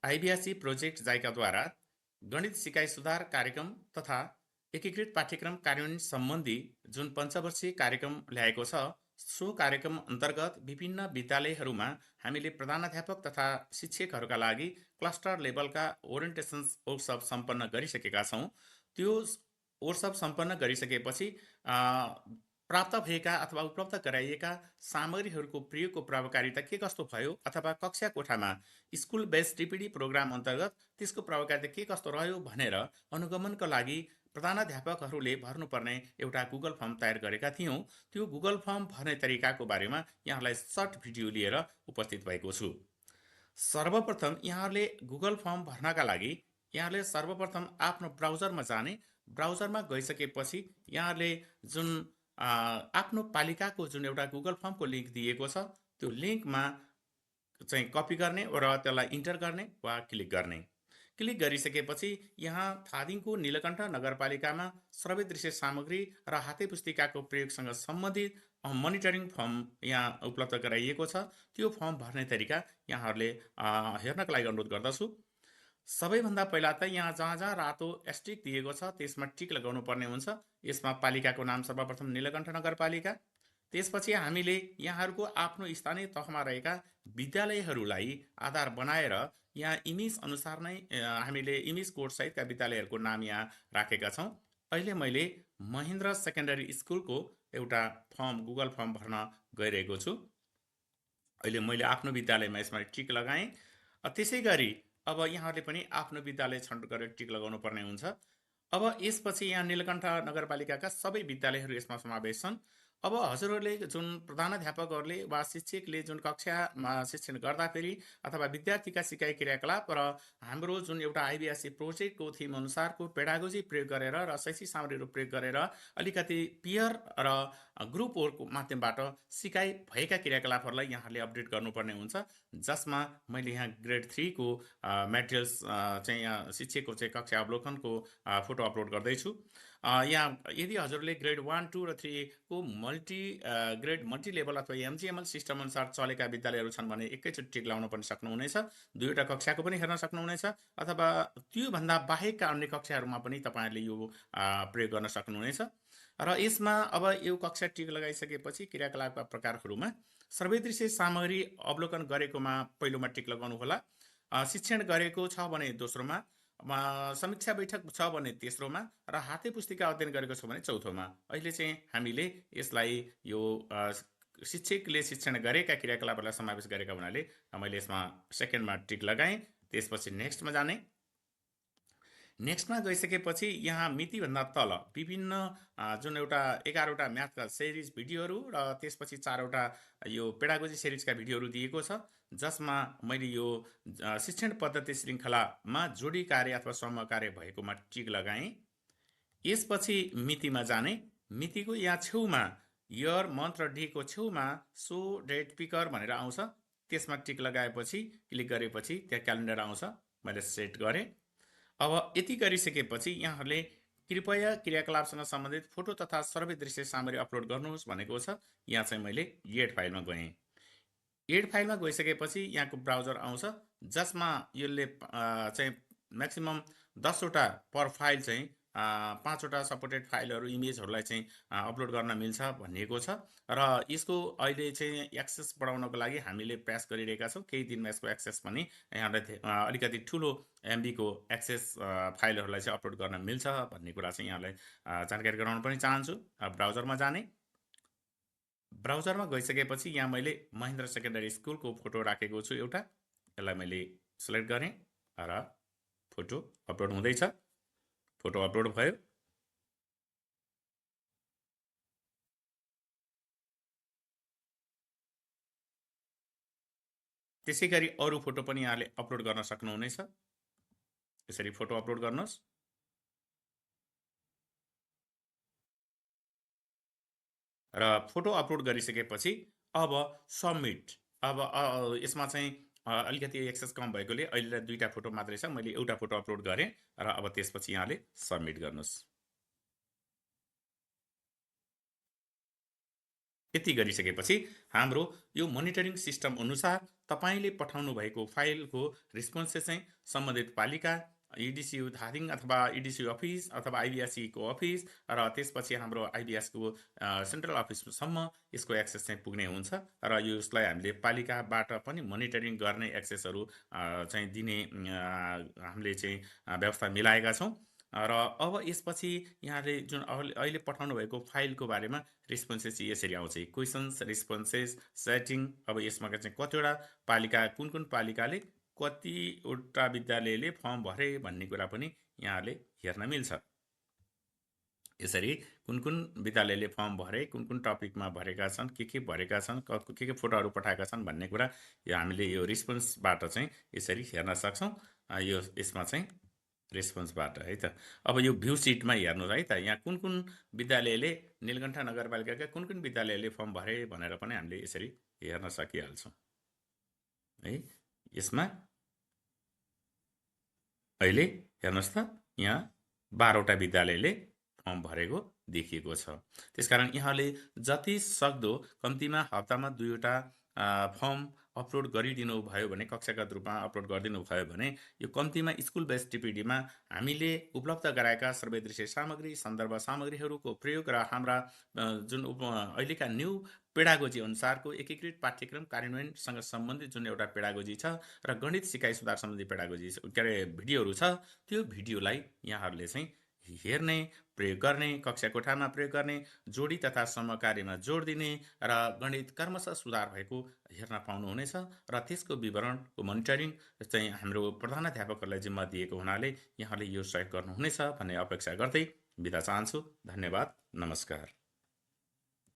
आइबिएससी project जाइकाद्वारा गणित सिकाइ सुधार कार्यक्रम तथा एकीकृत पाठ्यक्रम कार्यान्वयन सम्बन्धी जुन पञ्चवर्षीय कार्यक्रम ल्याएको छ, सो कार्यक्रम अन्तर्गत विभिन्न विद्यालयहरूमा हामीले प्रधानाध्यापक तथा शिक्षकहरूका लागि क्लस्टर लेभलका ओरिएन्टेसन वर्कसप सम्पन्न गरिसकेका छौँ। त्यो वर्कसप सम्पन्न गरिसकेपछि प्राप्त भएका अथवा उपलब्ध गराइएका सामग्रीहरूको प्रयोगको प्रभावकारिता के कस्तो भयो, अथवा कक्षा कोठामा स्कुल बेस्ड टिपिडी प्रोग्राम अन्तर्गत त्यसको प्रभावकारिता के कस्तो रह्यो भनेर अनुगमनका लागि प्रधानाध्यापकहरूले भर्नुपर्ने एउटा गुगल फर्म तयार गरेका थियौँ। त्यो गुगल फर्म भर्ने तरिकाको बारेमा यहाँलाई सर्ट भिडियो लिएर उपस्थित भएको छु। सर्वप्रथम यहाँहरूले गुगल फर्म भर्नका लागि यहाँले सर्वप्रथम आफ्नो ब्राउजरमा जाने। ब्राउजरमा गइसकेपछि यहाँले जुन आफ्नो पालिकाको जुन एउटा गुगल फर्मको लिङ्क दिएको छ, त्यो लिङ्कमा चाहिँ कपी गर्ने र त्यसलाई इन्टर गर्ने वा क्लिक गर्ने। क्लिक गरिसकेपछि यहाँ धादिङको नीलकण्ठ नगरपालिकामा सर्वदृश्य सामग्री र हाते पुस्तिकाको प्रयोगसँग सम्बन्धित मोनिटरिङ फर्म यहाँ उपलब्ध गराइएको छ। त्यो फर्म भर्ने तरिका यहाँहरूले हेर्नका लागि अनुरोध गर्दछु। सबैभन्दा पहिला त यहाँ जहाँ जहाँ रातो एस्ट्रिक दिएको छ त्यसमा टिक लगाउनु पर्ने हुन्छ। यसमा पालिकाको नाम सर्वप्रथम नीलकण्ठ नगरपालिका। त्यसपछि हामीले यहाँहरूको आफ्नो स्थानीय तहमा रहेका विद्यालयहरूलाई आधार बनाएर यहाँ इमेज अनुसार नै हामीले इमेज कोड सहितका विद्यालयहरूको नाम यहाँ राखेका छौँ। अहिले मैले महेन्द्र सेकेन्डरी स्कुलको एउटा फर्म गुगल फर्म भर्न गइरहेको छु। अहिले मैले आफ्नो विद्यालयमा यसमा टिक लगाएँ। त्यसै गरी अब यहाँहरूले पनि आफ्नो विद्यालय छनौट गरेर टिक लगाउनु पर्ने हुन्छ। अब यसपछि यहाँ नीलकण्ठ नगरपालिकाका सबै विद्यालयहरू यसमा समावेश छन्। अब हजुरहरूले जुन प्रधानाध्यापकहरूले वा शिक्षकले जुन कक्षामा शिक्षण गर्दाखेरि अथवा विद्यार्थीका सिकाइ क्रियाकलाप र हाम्रो जुन एउटा आइबिएससी प्रोजेक्टको थिम अनुसारको पेडागोजी प्रयोग गरेर र शैक्षिक सामग्रीहरू प्रयोग गरेर अलिकति पियर र ग्रुप वर्कको माध्यमबाट सिकाइ भएका क्रियाकलापहरूलाई यहाँहरूले अपडेट गर्नुपर्ने हुन्छ। जसमा मैले यहाँ ग्रेड 3 को मेटेरियल्स चाहिँ यहाँ शिक्षकको चाहिँ कक्षा अवलोकनको फोटो अपलोड गर्दैछु। यहाँ यदि हजुरले ग्रेड 1, 2 र 3 को ग्रेड मल्टी लेभल अथवा एमजिएमएल सिस्टम अनुसार चलेका विद्यालयहरू छन् भने एकैचोटि टिक लाउन पनि सक्नुहुनेछ। दुईवटा कक्षाको पनि हेर्न सक्नुहुनेछ, अथवा त्योभन्दा बाहेकका अन्य कक्षाहरूमा पनि तपाईँहरूले यो प्रयोग गर्न सक्नुहुनेछ। र यसमा अब यो कक्षा टिक लगाइसकेपछि क्रियाकलापका प्रकारहरूमा सर्वदृश्य सामग्री अवलोकन गरेकोमा पहिलोमा टिक लगाउनु होला। शिक्षण गरेको छ भने दोस्रोमा, समीक्षा बैठक छ भने तेस्रोमा, र हाते पुस्तिका अध्ययन गरेको छ भने चौथोमा। अहिले चाहिँ हामीले यसलाई यो शिक्षकले शिक्षण गरेका क्रियाकलापहरूलाई समावेश गरेका हुनाले मैले यसमा सेकेन्डमा टिक लगाएँ। त्यसपछि नेक्स्टमा जाने। नेक्स्टमा गइसकेपछि यहाँ मितिभन्दा तल विभिन्न जुन एउटा 11वटा म्याथका सिरिज भिडियोहरू र त्यसपछि 4वटा यो पेडागोजी सिरिजका भिडियोहरू दिएको छ, जसमा मैले यो शिक्षण पद्धति श्रृङ्खलामा जोडी कार्य अथवा समूह कार्य भएकोमा टिक लगाएँ। यसपछि मितिमा जाने। मितिको यहाँ छेउमा इयर, मन्थ र डेको छेउमा सो डेट पिकर भनेर आउँछ। त्यसमा टिक लगाएपछि क्लिक गरेपछि त्यहाँ क्यालेन्डर आउँछ। मैले सेट गरेँ। अब यति गरिसकेपछि यहाँहरूले कृपया क्रियाकलापसँग सम्बन्धित फोटो तथा सर्वदृश्य सामग्री अपलोड गर्नुहोस् भनेको छ। यहाँ चाहिँ मैले एड फाइलमा गएँ। एड फाइलमा गइसकेपछि यहाँको ब्राउजर आउँछ, जसमा यसले चाहिँ म्याक्सिमम 10वटा पर फाइल चाहिँ 5वटा सपोर्टेड फाइलहरू इमेजहरूलाई चाहिँ अपलोड गर्न मिल्छ भनिएको छ। र यसको अहिले चाहिँ एक्सेस बढाउनको लागि हामीले प्रयास गरिरहेका छौँ। केही दिनमा यसको एक्सेस पनि यहाँलाई अलिकति ठुलो एमबीको एक्सेस फाइलहरूलाई चाहिँ अपलोड गर्न मिल्छ भन्ने कुरा चाहिँ यहाँलाई जानकारी गराउन पनि चाहन्छु। ब्राउजरमा जाने। ब्राउजरमा गइसकेपछि यहाँ मैले महेन्द्र सेकेन्डरी स्कुलको फोटो राखेको छु एउटा। यसलाई मैले सिलेक्ट गरेँ र फोटो अपलोड हुँदैछ। फोटो अपलोड भयो। त्यसै गरी अरू फोटो पनि यहाँले अपलोड गर्न सक्नुहुनेछ। यसरी फोटो अपलोड गर्नुहोस्। र फोटो अपलोड गरिसकेपछि अब सबमिट। अब यसमा चाहिँ अलिकति एक्सेस कम भएकोले अहिले 2टा फोटो मात्रै छ। मैले एउटा फोटो अपलोड गरेँ र अब त्यसपछि यहाँले सबमिट गर्नुहोस्। यति गरिसकेपछि हाम्रो यो मोनिटरिङ सिस्टम अनुसार तपाईँले पठाउनु भएको फाइलको रेस्पोन्सेस चाहिँ सम्बन्धित पालिका, इडिसियु धादिङ अथवा इडिसियु अफिस अथवा आइबिएससीको अफिस र त्यसपछि हाम्रो आइबिएसको सेन्ट्रल अफिससम्म यसको एक्सेस चाहिँ पुग्ने हुन्छ र यसलाई हामीले पालिकाबाट पनि मोनिटरिङ गर्ने एक्सेसहरू चाहिँ दिने हामीले चाहिँ व्यवस्था मिलाएका छौँ। र अब यसपछि यहाँले जुन अहिले पठाउनु भएको फाइलको बारेमा रेस्पोन्सेस यसरी आउँछ, क्वेसन्स, रेस्पोन्सेस, सेटिङ। अब यसमा चाहिँ कतिवटा पालिका, कुन पालिकाले कतिवटा विद्यालयले फर्म भरे भन्ने कुरा पनि यहाँले हेर्न मिल्छ। यसरी कुन विद्यालयले फर्म भरे, कुन टपिकमा भरेका छन्, के भरेका छन्, के फोटोहरू पठाएका छन् भन्ने कुरा यो हामीले यो रेस्पोन्सबाट चाहिँ यसरी हेर्न सक्छौँ। यो यसमा चाहिँ रेस्पोन्सबाट है त। अब यो भ्यू सिटमा हेर्नुहोस् है त, यहाँ कुन विद्यालयले, नीलकण्ठ नगरपालिकाका कुन विद्यालयले फर्म भरे भनेर पनि हामीले यसरी हेर्न सकिहाल्छौँ है। यसमा अहिले हेर्नुहोस् त, यहाँ 12वटा विद्यालयले फर्म भरेको देखिएको छ। त्यसकारण यहाँले जति सक्दो कम्तीमा हप्तामा 2वटा फर्म अपलोड गरिदिनु भयो भने, कक्षागत रूपमा अपलोड गरिदिनु भयो भने यो कम्तीमा स्कुल बेस्ड टिपिडीमा हामीले उपलब्ध गराएका सर्वदृश्य सामग्री, सन्दर्भ सामग्रीहरूको प्रयोग र हाम्रा जुन अहिलेका न्यू पेडागोजी अनुसारको एकीकृत पाठ्यक्रम कार्यान्वयनसँग सम्बन्धित जुन एउटा पेडागोजी छ र गणित सिकाइ सुधार सम्बन्धी पेडागोजी के अरे भिडियोहरू छ, त्यो भिडियोलाई यहाँहरूले चाहिँ हेर्ने, प्रयोग गर्ने, कक्षा कोठामा प्रयोग गर्ने, जोडी तथा समकार्यमा जोड दिने र गणित क्रमशः सुधार भएको हेर्न पाउनुहुनेछ। र त्यसको विवरणको मोनिटरिङ चाहिँ हाम्रो प्रधानाध्यापकहरूलाई जिम्मा दिएको हुनाले यहाँले यो सहयोग गर्नुहुनेछ भन्ने अपेक्षा गर्दै बिदा चाहन्छु। धन्यवाद, नमस्कार।